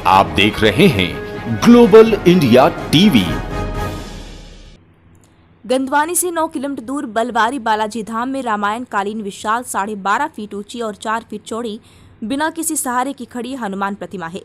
आप देख रहे हैं ग्लोबल इंडिया टीवी। गंदवानी से 9 किलोमीटर दूर बलवारी बालाजी धाम में रामायण कालीन विशाल 12.5 फीट ऊंची और 4 फीट चौड़ी बिना किसी सहारे की खड़ी हनुमान प्रतिमा है।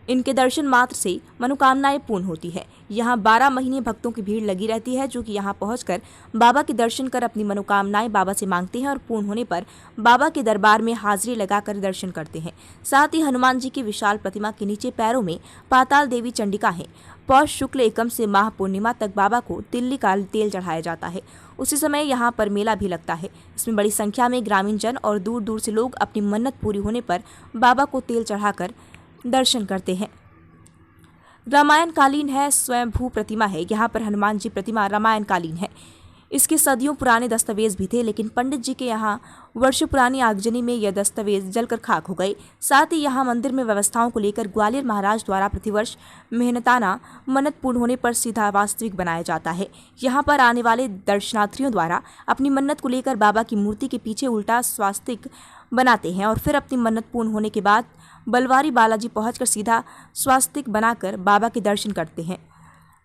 इनके दर्शन मात्र से मनोकामनाएं पूर्ण होती है। यहाँ 12 महीने भक्तों की भीड़ लगी रहती है, जो कि यहाँ पहुंचकर बाबा के दर्शन कर अपनी मनोकामनाएं बाबा से मांगते हैं और पूर्ण होने पर बाबा के दरबार में हाजिरी लगाकर दर्शन करते हैं। साथ ही हनुमान जी की विशाल प्रतिमा के नीचे पैरों में पाताल देवी चंडिका है। पौष शुक्ल एकम से माह पूर्णिमा तक बाबा को तिल्ली का तेल चढ़ाया जाता है। उसी समय यहाँ पर मेला भी लगता है। इसमें बड़ी संख्या में ग्रामीण जन और दूर दूर से लोग अपनी मन्नत पूरी होने पर बाबा को तेल चढ़ाकर दर्शन करते हैं। रामायण कालीन है, स्वयंभू प्रतिमा है। यहाँ पर हनुमान जी प्रतिमा रामायण कालीन है। इसके सदियों पुराने दस्तावेज भी थे, लेकिन पंडित जी के यहाँ वर्षों पुरानी आगजनी में यह दस्तावेज जलकर खाक हो गए। साथ ही यहाँ मंदिर में व्यवस्थाओं को लेकर ग्वालियर महाराज द्वारा प्रतिवर्ष मेहनताना मन्नत पूर्ण होने पर सीधा वास्तविक बनाया जाता है। यहाँ पर आने वाले दर्शनार्थियों द्वारा अपनी मन्नत को लेकर बाबा की मूर्ति के पीछे उल्टा स्वास्तिक बनाते हैं और फिर अपनी मन्नत पूर्ण होने के बाद बलवारी बालाजी पहुंचकर सीधा स्वास्तिक बनाकर बाबा के दर्शन करते हैं।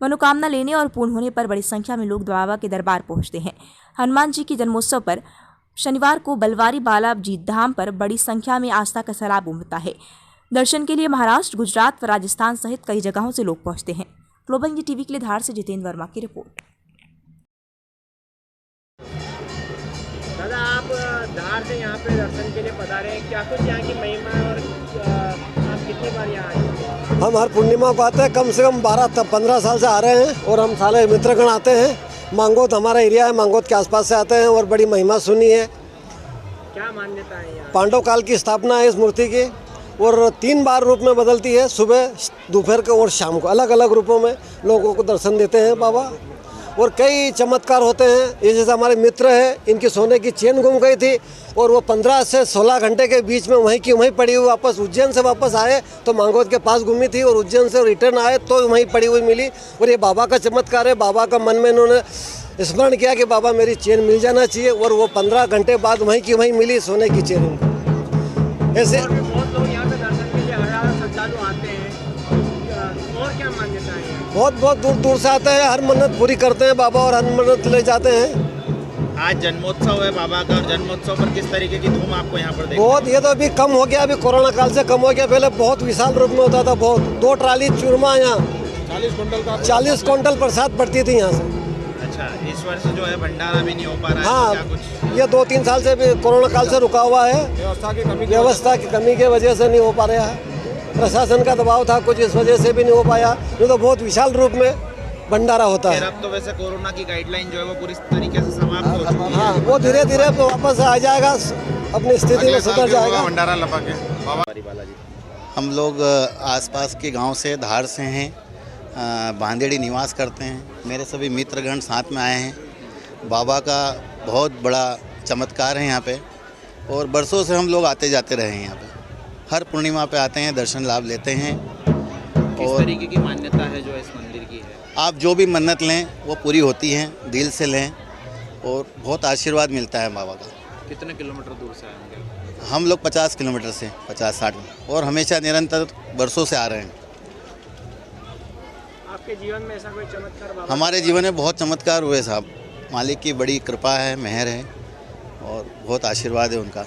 मनोकामना लेने और पूर्ण होने पर बड़ी संख्या में लोग बाबा के दरबार पहुंचते हैं। हनुमान जी के जन्मोत्सव पर शनिवार को बलवारी बालाजी धाम पर बड़ी संख्या में आस्था का सैलाब उमड़ता है। दर्शन के लिए महाराष्ट्र, गुजरात व राजस्थान सहित कई जगहों से लोग पहुंचते हैं। ग्लोबल इंडिया टीवी के लिए धार से जितेंद्र वर्मा की रिपोर्ट। दादा, आप धार से यहाँ पे दर्शन के लिए पधारे हैं, क्या कुछ यहाँ की महिमा है और आप कितनी बार यहाँ आए? हम हर पूर्णिमा को आते हैं, कम से कम 12-15 साल से आ रहे हैं और हम सारे मित्रगण आते हैं। मांगोत हमारा एरिया है, मांगोत के आसपास से आते हैं और बड़ी महिमा सुनी है। क्या मान्यता है यहाँ? पांडव काल की स्थापना है इस मूर्ति की और 3 बार रूप में बदलती है, सुबह, दोपहर को और शाम को। अलग अलग रूपों में लोगों को दर्शन देते हैं बाबा और कई चमत्कार होते हैं। ये जैसे हमारे मित्र हैं, इनकी सोने की चेन गुम गई थी और वो 15 से 16 घंटे के बीच में वहीं की वहीं पड़ी हुई वापस उज्जैन से वापस आए तो मांगोद के पास घूमी थी और उज्जैन से रिटर्न आए तो वहीं पड़ी हुई मिली। और ये बाबा का चमत्कार है। बाबा का मन में इन्होंने स्मरण किया कि बाबा मेरी चेन मिल जाना चाहिए और वो 15 घंटे बाद वहीं की वहीं मिली सोने की चेन उनको। ऐसे बहुत लोग यहाँ पे दर्शन के लिए हजारों श्रद्धालु आते हैं, और क्या मान्यता है? बहुत दूर दूर से आते हैं, हर मन्नत पूरी करते हैं बाबा और हर मन्नत ले जाते हैं। आज जन्मोत्सव है बाबा का, जन्मोत्सव पर किस तरीके की धूम आपको यहाँ पर देखने? बहुत, ये तो अभी कम हो गया, अभी कोरोना काल से कम हो गया। पहले बहुत विशाल रूप में होता था, बहुत 2 ट्राली चूरमा यहाँ 40 क्विंटल प्रसाद पड़ती थी यहाँ से। अच्छा, इस वर्ष जो है भंडारा भी नहीं हो पा रहा है? हाँ, तो क्या कुछ ये 2-3 साल से भी कोरोना काल से रुका हुआ है। व्यवस्था की कमी के वजह से नहीं हो पा रहा है। प्रशासन का दबाव था कुछ, इस वजह से भी नहीं हो पाया। नहीं तो बहुत विशाल रूप में भंडारा होता है। अब तो वैसे कोरोना की गाइडलाइन जो है वो पूरी तरीके से समाप्त हो चुकी है। हाँ, वो धीरे धीरे वापस आ जाएगा, अपनी स्थिति में सुधर जाएगा। भंडारा लपक है बालाजी। हम लोग आसपास के गांव से, धार से हैं, बांदेड़ी निवास करते हैं। मेरे सभी मित्रगण साथ में आए हैं। बाबा का बहुत बड़ा चमत्कार है यहाँ पे और बरसों से हम लोग आते जाते रहे हैं। यहाँ पे हर पूर्णिमा पे आते हैं, दर्शन लाभ लेते हैं। किस तरीके की मान्यता है जो इस मंदिर की है? आप जो भी मन्नत लें वो पूरी होती हैं, दिल से लें और बहुत आशीर्वाद मिलता है बाबा का। कितने किलोमीटर दूर से आएंगे? हम लोग 50 किलोमीटर से 50-60 और हमेशा निरंतर बरसों से आ रहे हैं। आपके जीवन में ऐसा कोई चमत्कार बाबा? हमारे जीवन में बहुत चमत्कार हुए साहब। मालिक की बड़ी कृपा है, मेहर है और बहुत आशीर्वाद है उनका।